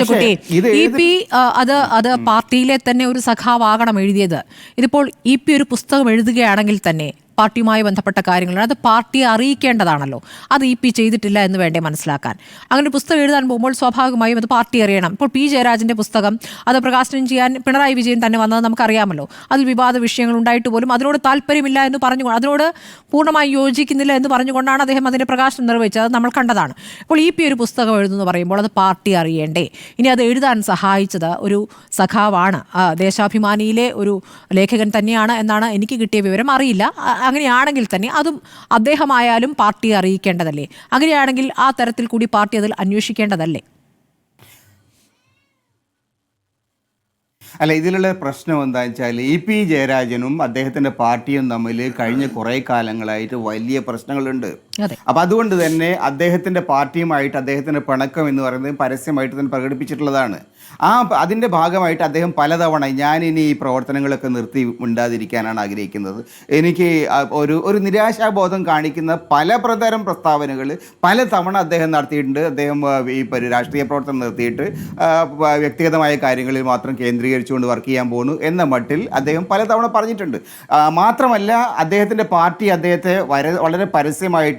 Chekkutty, EP അത് പാർട്ടിയിലെ തന്നെ ഒരു സഖാവാകണം എഴുതിയത്. ഇതിപ്പോൾ EP ഒരു പുസ്തകം എഴുതുകയാണെങ്കിൽ തന്നെ പാർട്ടിയുമായി ബന്ധപ്പെട്ട കാര്യങ്ങളാണ്, അത് പാർട്ടിയെ അറിയിക്കേണ്ടതാണല്ലോ. അത് EP ചെയ്തിട്ടില്ല എന്ന് വേണ്ടേ മനസ്സിലാക്കാൻ. അങ്ങനെ ഒരു പുസ്തകം എഴുതാൻ പോകുമ്പോൾ സ്വാഭാവികമായും അത് പാർട്ടി അറിയണം. ഇപ്പോൾ P ജയരാജൻ്റെ പുസ്തകം അത് പ്രകാശനം ചെയ്യാൻ പിണറായി വിജയൻ തന്നെ വന്നത് നമുക്കറിയാമല്ലോ. അതിൽ വിവാദ വിഷയങ്ങൾ ഉണ്ടായിട്ട് പോലും അതിനോട് താല്പര്യമില്ല എന്ന് പറഞ്ഞു, അതിനോട് പൂർണ്ണമായി യോജിക്കുന്നില്ല എന്ന് പറഞ്ഞുകൊണ്ടാണ് അദ്ദേഹം അതിൻ്റെ പ്രകാശനം നിർവഹിച്ചത്. അത് നമ്മൾ കണ്ടതാണ്. ഇപ്പോൾ EP ഒരു പുസ്തകം എഴുതുന്നു പറയുമ്പോൾ അത് പാർട്ടി അറിയേണ്ടേ? ഇനി അത് എഴുതാൻ സഹായിച്ചത് ഒരു സഖാവാണ്, ദേശാഭിമാനിയിലെ ഒരു ലേഖകൻ തന്നെയാണ് എന്നാണ് എനിക്ക് കിട്ടിയ വിവരം. അറിയില്ല, അങ്ങനെയാണെങ്കിൽ തന്നെ അതും അദ്ദേഹമായാലും പാർട്ടിയെ അറിയിക്കേണ്ടതല്ലേ? അങ്ങനെയാണെങ്കിൽ ആ തരത്തിൽ കൂടി പാർട്ടി അതിൽ അന്വേഷിക്കേണ്ടതല്ലേ? അല്ല, ഇതിലുള്ള പ്രശ്നം എന്താണെന്ന് വെച്ചാൽ EP ജയരാജനും അദ്ദേഹത്തിൻ്റെ പാർട്ടിയും തമ്മിൽ കഴിഞ്ഞ കുറേ കാലങ്ങളായിട്ട് വലിയ പ്രശ്നങ്ങളുണ്ട്. അപ്പം അതുകൊണ്ട് തന്നെ അദ്ദേഹത്തിൻ്റെ പാർട്ടിയുമായിട്ട് അദ്ദേഹത്തിൻ്റെ പിണക്കം എന്ന് പറയുന്നത് പരസ്യമായിട്ട് തന്നെ പ്രകടിപ്പിച്ചിട്ടുള്ളതാണ്. അതിൻ്റെ ഭാഗമായിട്ട് അദ്ദേഹം പലതവണ ഞാനിനി ഈ പ്രവർത്തനങ്ങളൊക്കെ നിർത്തി മിണ്ടാതിരിക്കാനാണ് ആഗ്രഹിക്കുന്നത്, എനിക്ക് ഒരു നിരാശാബോധം കാണിക്കുന്ന പലതരം പ്രസ്താവനകൾ പലതവണ അദ്ദേഹം നടത്തിയിട്ടുണ്ട്. അദ്ദേഹം ഈ രാഷ്ട്രീയ പ്രവർത്തനം നിർത്തിയിട്ട് വ്യക്തിഗതമായ കാര്യങ്ങളിൽ മാത്രം കേന്ദ്രീകരിച്ചുകൊണ്ട് വർക്ക് ചെയ്യാൻ പോകുന്നു എന്ന മട്ടിൽ അദ്ദേഹം പലതവണ പറഞ്ഞിട്ടുണ്ട്. മാത്രമല്ല, അദ്ദേഹത്തിൻ്റെ പാർട്ടി അദ്ദേഹത്തെ വളരെ പരസ്യമായിട്ട്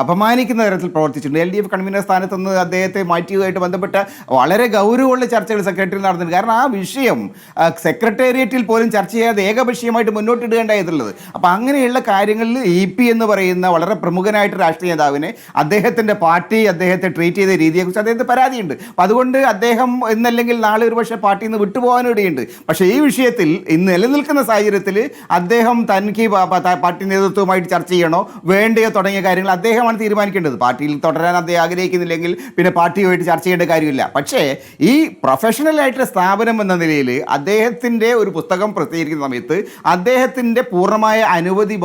അപമാനിക്കുന്ന തരത്തിൽ പ്രവർത്തിച്ചിട്ടുണ്ട്. LDF കൺവീനർ സ്ഥാനത്തുനിന്ന് അദ്ദേഹത്തെ മാറ്റിയതുമായിട്ട് ബന്ധപ്പെട്ട വളരെ ഗൗരവമുള്ള ചർച്ചകൾ സെക്രട്ടറി നടന്നിട്ടുണ്ട്. കാരണം ആ വിഷയം സെക്രട്ടേറിയറ്റിൽ പോലും ചർച്ച ചെയ്യാതെ ഏകപക്ഷീയമായിട്ട് മുന്നോട്ടിടുകയുണ്ടായിട്ടുള്ളത്. അപ്പോൾ അങ്ങനെയുള്ള കാര്യങ്ങളിൽ EP എന്ന് പറയുന്ന വളരെ പ്രമുഖനായിട്ട് രാഷ്ട്രീയ നേതാവിനെ അദ്ദേഹത്തിൻ്റെ പാർട്ടി അദ്ദേഹത്തെ ട്രീറ്റ് ചെയ്ത രീതിയെക്കുറിച്ച് അദ്ദേഹത്തിന് പരാതിയുണ്ട്. അപ്പം അതുകൊണ്ട് അദ്ദേഹം ഇന്നല്ലെങ്കിൽ നാളെ ഒരു പക്ഷേ പാർട്ടിയിൽ നിന്ന് വിട്ടുപോകാനിടയുണ്ട്. പക്ഷേ ഈ വിഷയത്തിൽ ഇന്ന് നിലനിൽക്കുന്ന സാഹചര്യത്തിൽ അദ്ദേഹം തനിക്ക് പാർട്ടി നേതൃത്വവുമായിട്ട് ചർച്ച ചെയ്യണോ വേണ്ടയോ തുടങ്ങിയ കാര്യങ്ങൾ അദ്ദേഹമാണ് തീരുമാനിക്കേണ്ടത്. പാർട്ടിയിൽ തുടരാൻ അദ്ദേഹം ആഗ്രഹിക്കുന്നില്ലെങ്കിൽ പിന്നെ പാർട്ടിയുമായിട്ട് ചർച്ച ചെയ്യേണ്ട കാര്യമില്ല. പക്ഷേ ഈ പ്രൊഫഷണലായിട്ടുള്ള സ്ഥാപനം എന്ന നിലയിൽ അദ്ദേഹത്തിൻ്റെ ഒരു പുസ്തകം പ്രസിദ്ധീകരിക്കുന്ന സമയത്ത് അദ്ദേഹത്തിൻ്റെ പൂർണ്ണമായ അനുമതി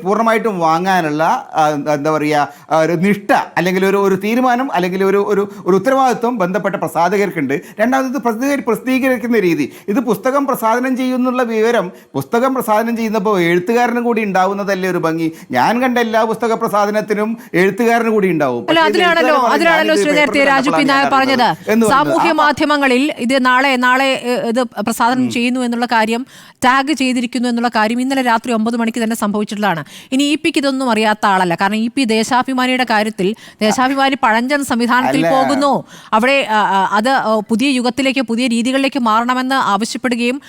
പൂർണ്ണമായിട്ടും വാങ്ങാനുള്ള എന്താ പറയുക ഒരു നിഷ്ഠ അല്ലെങ്കിൽ ഒരു തീരുമാനം അല്ലെങ്കിൽ ഒരു ഉത്തരവാദിത്വം ബന്ധപ്പെട്ട പ്രസാധകർക്കുണ്ട്. രണ്ടാമത് പ്രസിദ്ധീകരിക്കുന്ന രീതി, ഇത് പുസ്തകം പ്രസാധനം ചെയ്യുന്നുള്ള വിവരം പുസ്തകം പ്രസാധനം ചെയ്യുന്നപ്പോൾ എഴുത്തുകാരനും കൂടി ഉണ്ടാവുന്നതല്ലേ ഒരു ഭംഗി. ഞാൻ കണ്ട എല്ലാ പുസ്തക പ്രസാധനത്തിനും എഴുത്തുകാരന് കൂടി ഉണ്ടാവും. അതിലാണല്ലോ ശ്രീ നേരത്തെ രാജു പി നായർ പറഞ്ഞത്, സാമൂഹ്യ മാധ്യമങ്ങളിൽ ഇത് നാളെ ഇത് പ്രസാദനം ചെയ്യുന്നു എന്നുള്ള കാര്യം, ടാഗ് ചെയ്തിരിക്കുന്നു എന്നുള്ള കാര്യം ഇന്നലെ രാത്രി 9 മണിക്ക് തന്നെ സംഭവിച്ചിട്ടുള്ളതാണ്. ഇനി EP-ക്ക് ഇതൊന്നും അറിയാത്ത ആളല്ല. കാരണം EP ദേശാഭിമാനിയുടെ കാര്യത്തിൽ ദേശാഭിമാനി പഴഞ്ചൻ സംവിധാനത്തിൽ പോകുന്നു, അവിടെ അത് പുതിയ യുഗത്തിലേക്ക് പുതിയ രീതികളിലേക്ക് മാറണമെന്ന് ആവശ്യപ്പെടുകയും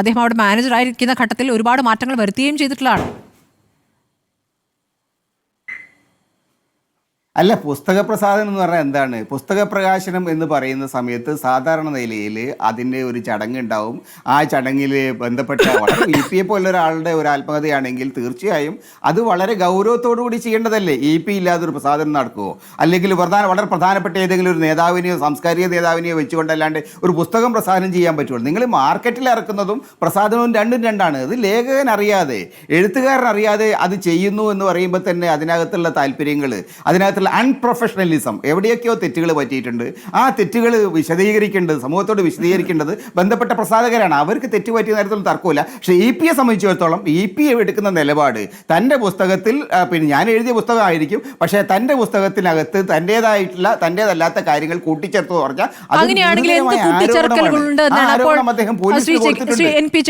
അദ്ദേഹം അവിടെ മാനേജറായിരിക്കുന്ന ഘട്ടത്തിൽ ഒരുപാട് മാറ്റങ്ങൾ വരുത്തുകയും ചെയ്തിട്ടുള്ളതാണ്. അല്ല, പുസ്തക പ്രസാദനം എന്ന് പറഞ്ഞാൽ എന്താണ്? പുസ്തക പ്രകാശനം എന്ന് പറയുന്ന സമയത്ത് സാധാരണ നിലയിൽ അതിൻ്റെ ഒരു ചടങ്ങുണ്ടാവും. ആ ചടങ്ങിൽ ബന്ധപ്പെട്ട വളരെ EP പോലെ ഒരാളുടെ ഒരു ആത്മകഥയാണെങ്കിൽ തീർച്ചയായും അത് വളരെ ഗൗരവത്തോടു കൂടി ചെയ്യേണ്ടതല്ലേ? EP ഇല്ലാതെ ഒരു പ്രസാദനം നടക്കുമോ? അല്ലെങ്കിൽ വളരെ പ്രധാനപ്പെട്ട ഏതെങ്കിലും ഒരു നേതാവിനെയോ സാംസ്കാരിക നേതാവിനെയോ വെച്ചുകൊണ്ടല്ലാണ്ട് ഒരു പുസ്തകം പ്രസാദനം ചെയ്യാൻ പറ്റുള്ളൂ. നിങ്ങൾ മാർക്കറ്റിൽ ഇറക്കുന്നതും പ്രസാദനവും രണ്ടാണ്. അത് ലേഖകൻ അറിയാതെ, എഴുത്തുകാരൻ അറിയാതെ അത് ചെയ്യുന്നു എന്ന് പറയുമ്പോൾ തന്നെ അതിനകത്തുള്ള താല്പര്യങ്ങൾ, അതിനകത്തുള്ള അൺപ്രൊഫഷണലിസം, എവിടെയൊക്കെയോ തെറ്റുകൾ പറ്റിയിട്ടുണ്ട്. ആ തെറ്റുകൾ സമൂഹത്തോട് വിശദീകരിക്കേണ്ടത് ബന്ധപ്പെട്ട പ്രസാധകരാണ്. അവർക്ക് തെറ്റ് പറ്റിയ നേരത്തിലും തർക്കമില്ല. പക്ഷേ EP-യെ സംബന്ധിച്ചിടത്തോളം EP എടുക്കുന്ന നിലപാട് തൻ്റെ പുസ്തകത്തിൽ, പിന്നെ ഞാൻ എഴുതിയ പുസ്തകമായിരിക്കും, പക്ഷേ തൻ്റെ പുസ്തകത്തിനകത്ത് തൻ്റേതല്ലാത്ത കാര്യങ്ങൾ കൂട്ടിച്ചേർത്ത് പറഞ്ഞാൽ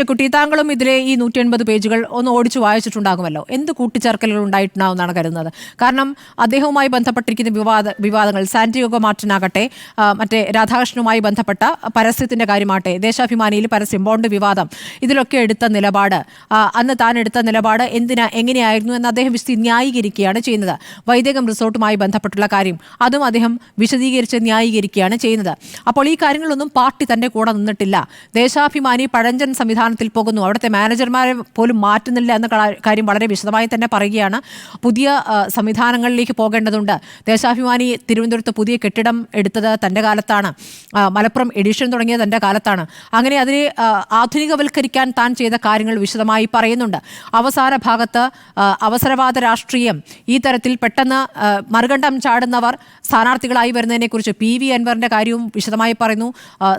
ചെക്കുട്ടി, താങ്കളും ഇതിലെ ഈ 180 പേജുകൾ ഒന്ന് ഓടിച്ചു വായിച്ചിട്ടുണ്ടാകുമല്ലോ. എന്ത് കൂട്ടിച്ചേർക്കലുകൾ ഉണ്ടായിട്ടുണ്ടാവുമെന്നാണ് കരുതുന്നത്? കാരണം അദ്ദേഹവുമായി ബന്ധപ്പെട്ടിരിക്കുന്ന വിവാദങ്ങൾ, സാന്റിയാഗോ മാർട്ടിനാകട്ടെ, മറ്റേ രാധാകൃഷ്ണനുമായി ബന്ധപ്പെട്ട പരസ്യത്തിൻ്റെ കാര്യമാകട്ടെ, ദേശാഭിമാനിയിൽ പരസ്യം ബോണ്ട് വിവാദം, ഇതിലൊക്കെ എടുത്ത നിലപാട്, അന്ന് താൻ എടുത്ത നിലപാട് എങ്ങനെയായിരുന്നു എന്ന് അദ്ദേഹം ന്യായീകരിക്കുകയാണ് ചെയ്യുന്നത്. വൈദേകം റിസോർട്ടുമായി ബന്ധപ്പെട്ടുള്ള കാര്യം അതും അദ്ദേഹം വിശദീകരിച്ച് ന്യായീകരിക്കുകയാണ് ചെയ്യുന്നത്. അപ്പോൾ ഈ കാര്യങ്ങളൊന്നും പാർട്ടി തൻ്റെ കൂടെ നിന്നിട്ടില്ല. ദേശാഭിമാനി പഴഞ്ചൻ സംവിധാനത്തിൽ പോകുന്നു, അവിടുത്തെ മാനേജർമാരെ പോലും മാറ്റുന്നില്ല എന്ന കാര്യം വളരെ വിശദമായി തന്നെ പറയുകയാണ്. പുതിയ സംവിധാനങ്ങളിലേക്ക് പോകേണ്ടതുണ്ട്. ദേശാഭിമാനി തിരുവനന്തപുരത്ത് പുതിയ കെട്ടിടം എടുത്തത് തൻ്റെ കാലത്താണ്, മലപ്പുറം എഡിഷൻ തുടങ്ങിയത് തൻ്റെ കാലത്താണ്. അങ്ങനെ അതിനെ ആധുനികവൽക്കരിക്കാൻ താൻ ചെയ്ത കാര്യങ്ങൾ വിശദമായി പറയുന്നുണ്ട്. അവസാന ഭാഗത്ത് അവസരവാദ രാഷ്ട്രീയം, ഈ തരത്തിൽ പെട്ടെന്ന് മറുകണ്ഠം ചാടുന്നവർ സ്ഥാനാർത്ഥികളായി വരുന്നതിനെക്കുറിച്ച് PV അൻവറിൻ്റെ കാര്യവും വിശദമായി പറയുന്നു,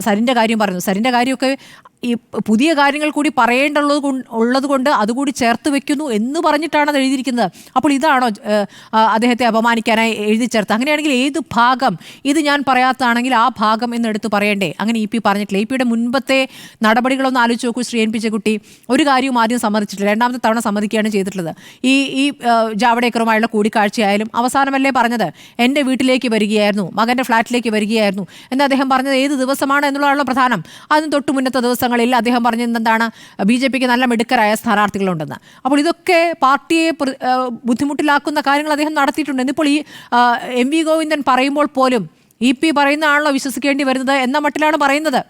സരിൻ്റെ കാര്യം പറയുന്നു. സരിൻ്റെ കാര്യമൊക്കെ ഈ പുതിയ കാര്യങ്ങൾ കൂടി ഉള്ളത് കൊണ്ട് അതുകൂടി ചേർത്ത് വെക്കുന്നു എന്ന് പറഞ്ഞിട്ടാണ് അത് എഴുതിയിരിക്കുന്നത്. അപ്പോൾ ഇതാണോ അദ്ദേഹത്തെ അപമാനിക്കാനായി എഴുതി ചേർത്ത്? അങ്ങനെയാണെങ്കിൽ ഏത് ഭാഗം ഇത് ഞാൻ പറയാത്തതാണെങ്കിൽ ആ ഭാഗം എന്നെടുത്ത് പറയണ്ടേ? അങ്ങനെ ഇ പി പറഞ്ഞിട്ടില്ല. ഇ പിയുടെ മുൻപത്തെ നടപടികളൊന്നും ആലോചിച്ച് നോക്കൂ ശ്രീ എൻ പി ചെക്കുട്ടി. ഒരു കാര്യവും ആദ്യം സമ്മതിച്ചിട്ടില്ല, രണ്ടാമത്തെ തവണ സമ്മതിക്കുകയാണ് ചെയ്തിട്ടുള്ളത്. ഈ ജാവ്ദേക്കറുമായുള്ള കൂടിക്കാഴ്ചയായാലും അവസാനമല്ലേ പറഞ്ഞത് എൻ്റെ വീട്ടിലേക്ക് വരികയായിരുന്നു, മകൻ്റെ ഫ്ലാറ്റിലേക്ക് വരികയായിരുന്നു എന്ന് അദ്ദേഹം പറഞ്ഞത് ഏത് ദിവസമാണ് എന്നുള്ളതാണല്ലോ പ്രധാനം. അതിന് തൊട്ട് മുന്നത്തെ ദിവസങ്ങളിൽ അദ്ദേഹം പറഞ്ഞത് എന്താണ്? BJPക്ക് നല്ല മിടുക്കരായ സ്ഥാനാർത്ഥികളുണ്ടെന്ന്. അപ്പോൾ ഇതൊക്കെ പാർട്ടിയെ ബുദ്ധിമുട്ടിലാക്കുന്ന കാര്യങ്ങൾ അദ്ദേഹം നടത്തിയിട്ടുണ്ട്. ഇന്നിപ്പോൾ ഈ MV ഗോവിന്ദൻ പറയുമ്പോൾ പോലും ഇ പി പറയുന്നതാണല്ലോ വിശ്വസിക്കേണ്ടി വരുന്നത് എന്ന മട്ടിലാണ് പറയുന്നത്,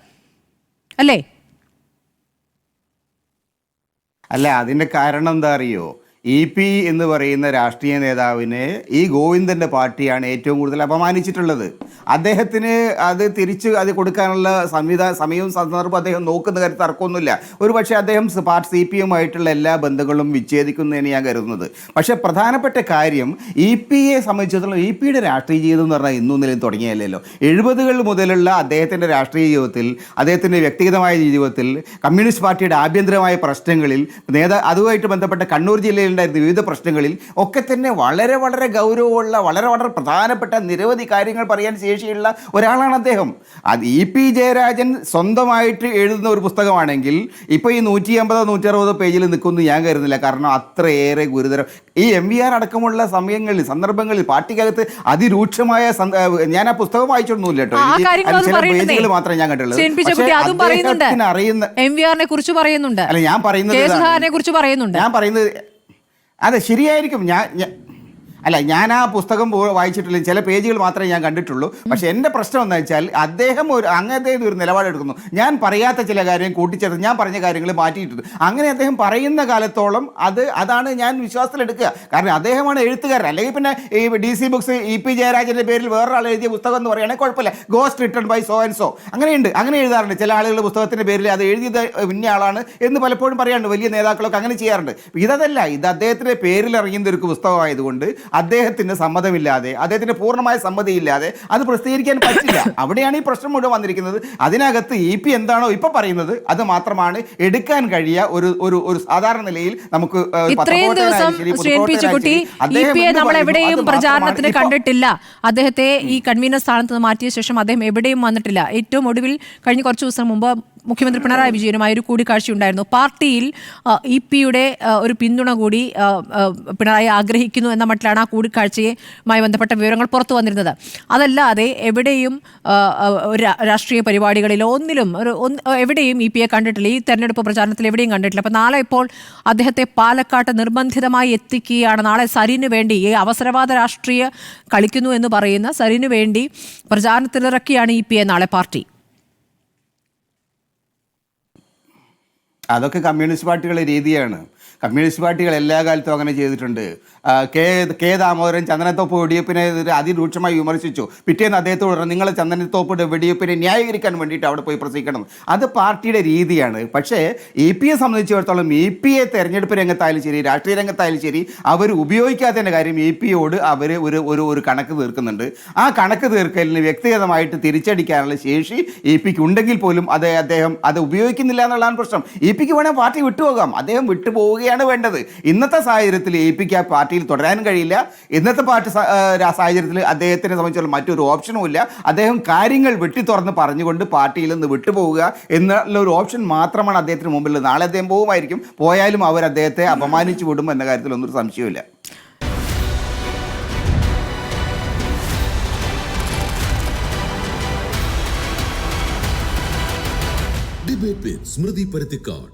അല്ലേ? അല്ല, അതിൻ്റെ കാരണം എന്താ അറിയോ? EP എന്ന് പറയുന്ന രാഷ്ട്രീയ നേതാവിനെ ഈ ഗോവിന്ദൻ്റെ പാർട്ടിയാണ് ഏറ്റവും കൂടുതൽ അപമാനിച്ചിട്ടുള്ളത്. അദ്ദേഹത്തിന് അത് തിരിച്ച് അത് കൊടുക്കാനുള്ള സമയവും സന്ദർഭവും അദ്ദേഹം നോക്കുന്ന കാര്യത്തിൽ തർക്കമൊന്നുമില്ല. ഒരുപക്ഷെ അദ്ദേഹം CPM-ആയിട്ടുള്ള എല്ലാ ബന്ധങ്ങളും വിച്ഛേദിക്കുന്നതിന് ഞാൻ കരുതുന്നത്. പക്ഷേ പ്രധാനപ്പെട്ട കാര്യം EPയെ സംബന്ധിച്ചിടത്തോളം EPയുടെ രാഷ്ട്രീയ ജീവിതം എന്ന് പറഞ്ഞാൽ ഇന്നും നിലയും തുടങ്ങിയല്ലോ. 70-കൾ മുതലുള്ള അദ്ദേഹത്തിൻ്റെ രാഷ്ട്രീയ ജീവിതത്തിൽ, അദ്ദേഹത്തിൻ്റെ വ്യക്തിഗതമായ ജീവിതത്തിൽ, കമ്മ്യൂണിസ്റ്റ് പാർട്ടിയുടെ ആഭ്യന്തരമായ പ്രശ്നങ്ങളിൽ, അതുമായിട്ട് ബന്ധപ്പെട്ട കണ്ണൂർ ജില്ലയിൽ വിവിധ പ്രശ്നങ്ങളിൽ ഒക്കെ തന്നെ വളരെ വളരെ ഗൗരവമുള്ള, വളരെ വളരെ പ്രധാനപ്പെട്ട നിരവധി കാര്യങ്ങൾ പറയാൻ ശേഷിയുള്ള ഒരാളാണ് അദ്ദേഹം. അത് EP ജയരാജൻ സ്വന്തമായിട്ട് എഴുതുന്ന ഒരു പുസ്തകമാണെങ്കിൽ ഇപ്പോൾ ഈ 150-160 പേജിൽ നിൽക്കുമെന്ന് ഞാൻ കരുതുന്നില്ല. കാരണം അത്രയേറെ ഗുരുതരം ഈ MVR അടക്കമുള്ള സമയങ്ങളിൽ, സന്ദർഭങ്ങളിൽ പാർട്ടിക്കകത്ത് അതിരൂക്ഷമായ, ഞാൻ ആ പുസ്തകം വായിച്ചൊന്നുമില്ല കേട്ടോ, ചില പേജുകൾ മാത്രമേ ഞാൻ കണ്ടുള്ളൂ. അല്ല, ഞാൻ പറയുന്നത് അതെ ശരിയായിരിക്കും. ഞാൻ ആ പുസ്തകം വായിച്ചിട്ടില്ല, ചില പേജുകൾ മാത്രമേ ഞാൻ കണ്ടിട്ടുള്ളൂ. പക്ഷേ എൻ്റെ പ്രശ്നം എന്താ വെച്ചാൽ അദ്ദേഹം അങ്ങനത്തെ ഒരു നിലപാടെടുക്കുന്നു. ഞാൻ പറയാത്ത ചില കാര്യം കൂട്ടിച്ചേർത്ത് ഞാൻ പറഞ്ഞ കാര്യങ്ങൾ മാറ്റിയിട്ടുണ്ട്. അങ്ങനെ അദ്ദേഹം പറയുന്ന കാലത്തോളം അതാണ് ഞാൻ വിശ്വാസത്തിലെടുക്കുക. കാരണം അദ്ദേഹമാണ് എഴുത്തുകാരൻ. അല്ലെങ്കിൽ പിന്നെ ഈ DC ബുക്സ് EP ജയരാജൻ്റെ പേരിൽ വേറൊരാൾ എഴുതിയ പുസ്തകം എന്ന് പറയുകയാണെങ്കിൽ കുഴപ്പമില്ല. Ghost written by so and so അങ്ങനെയുണ്ട്, അങ്ങനെ എഴുതാറുണ്ട്. ചില ആളുകളുടെ പുസ്തകത്തിൻ്റെ പേരിൽ അത് എഴുതിയത് ഇന്ന ആളാണ് എന്ന് പലപ്പോഴും പറയാറുണ്ട്. വലിയ നേതാക്കളൊക്കെ അങ്ങനെ ചെയ്യാറുണ്ട്. ഇതല്ല, ഇത് അദ്ദേഹത്തിൻ്റെ പേരിൽ ഇറങ്ങിയ ഒരു പുസ്തകമായതുകൊണ്ട് അദ്ദേഹത്തിന് സമ്മതമില്ലാതെ, അദ്ദേഹത്തിന് പൂർണ്ണമായ സമ്മതിയില്ലാതെ അത് പ്രസിദ്ധീകരിക്കാൻ പറ്റില്ല. അവിടെയാണ് ഈ പ്രശ്നം മുഴുവൻ വന്നിരിക്കുന്നത്. അതിനകത്ത് EP എന്താണോ ഇപ്പൊ പറയുന്നത് അത് മാത്രമാണ് എടുക്കാൻ കഴിയുക. ഒരു സാധാരണ നിലയിൽ നമുക്ക് നമ്മൾ എവിടെയും പ്രചാരണത്തിന് കണ്ടിട്ടില്ല. അദ്ദേഹത്തെ ഈ കൺവീനർ സ്ഥാനത്ത് മാറ്റിയ ശേഷം അദ്ദേഹം എവിടെയും വന്നിട്ടില്ല. ഏറ്റവും ഒടുവിൽ കഴിഞ്ഞ കുറച്ച് ദിവസം മുമ്പ് മുഖ്യമന്ത്രി പിണറായി വിജയനുമായി ഒരു കൂടിക്കാഴ്ച ഉണ്ടായിരുന്നു. പാർട്ടിയിൽ EP-യുടെ ഒരു പിന്തുണ കൂടി പിണറായി ആഗ്രഹിക്കുന്നു എന്ന മട്ടിലാണ് ആ കൂടിക്കാഴ്ചയുമായി ബന്ധപ്പെട്ട വിവരങ്ങൾ പുറത്തു വന്നിരുന്നത്. അതല്ലാതെ എവിടെയും രാഷ്ട്രീയ പരിപാടികളിലോ എവിടെയും EP-യെ കണ്ടിട്ടില്ല. ഈ തെരഞ്ഞെടുപ്പ് പ്രചാരണത്തിൽ എവിടെയും കണ്ടിട്ടില്ല. അപ്പോൾ നാളെ ഇപ്പോൾ അദ്ദേഹത്തെ പാലക്കാട്ട് നിർബന്ധിതമായി എത്തിക്കുകയാണ്. നാളെ സരിന് വേണ്ടി, ഈ അവസരവാദ രാഷ്ട്രീയ കളിക്കുന്നു എന്ന് പറയുന്ന സരിന് വേണ്ടി പ്രചാരണത്തിലിറക്കിയാണ് EP-യെ നാളെ പാർട്ടി. അതൊക്കെ കമ്മ്യൂണിസ്റ്റ് പാർട്ടികളുടെ രീതിയാണ്. കമ്മ്യൂണിസ്റ്റ് പാർട്ടികൾ എല്ലാ കാലത്തും അങ്ങനെ ചെയ്തിട്ടുണ്ട്. കെ ദാമോദരൻ ചന്ദനത്തോപ്പ് വെടിവെപ്പിനെ അതിരൂക്ഷമായി വിമർശിച്ചു. പിറ്റേന്ന് അദ്ദേഹത്തോട് നിങ്ങൾ ചന്ദനത്തോപ്പ് വെടിവെപ്പിനെ ന്യായീകരിക്കാൻ വേണ്ടിയിട്ട് അവിടെ പോയി പ്രസംഗിക്കണം. അത് പാർട്ടിയുടെ രീതിയാണ്. പക്ഷേ EP-യെ സംബന്ധിച്ചിടത്തോളം EP-യെ തെരഞ്ഞെടുപ്പ് രംഗത്തായാലും ശരി, രാഷ്ട്രീയ രംഗത്തായാലും ശരി, അവർ ഉപയോഗിക്കാത്തതിൻ്റെ കാര്യം EP-യോട് അവർ ഒരു കണക്ക് തീർക്കുന്നുണ്ട്. ആ കണക്ക് തീർക്കലിന് വ്യക്തിഗതമായിട്ട് തിരിച്ചടിക്കാനുള്ള ശേഷി EP-ക്ക് ഉണ്ടെങ്കിൽ പോലും അദ്ദേഹം അത് ഉപയോഗിക്കുന്നില്ല എന്നുള്ളതാണ് പ്രശ്നം. EP-ക്ക് വേണമെങ്കിൽ പാർട്ടി വിട്ടുപോകാം, അദ്ദേഹം വിട്ടുപോവുകയാണ് വേണ്ടത്. ഇന്നത്തെ സാഹചര്യത്തിൽ EP-ക്ക് ആ പാർട്ടിയിൽ തുടരാനും കഴിയില്ല. ഇന്നത്തെ സാഹചര്യത്തിൽ അദ്ദേഹത്തിനെ സംബന്ധിച്ചുള്ള മറ്റൊരു ഓപ്ഷനും ഇല്ല. അദ്ദേഹം കാര്യങ്ങൾ വെട്ടിത്തുറന്ന് പറഞ്ഞുകൊണ്ട് പാർട്ടിയിൽ നിന്ന് വിട്ടുപോവുക എന്നുള്ള ഒരു ഓപ്ഷൻ മാത്രമാണ് അദ്ദേഹത്തിന് മുമ്പിൽ. നാളെ അദ്ദേഹം പോവുമായിരിക്കും. പോയാലും അവർ അദ്ദേഹത്തെ അപമാനിച്ചു വിടും എന്ന കാര്യത്തിൽ ഒന്നും സംശയമില്ല. ഡിബേറ്റ് വിത്ത് സ്മൃതി പരുത്തിക്കാട്.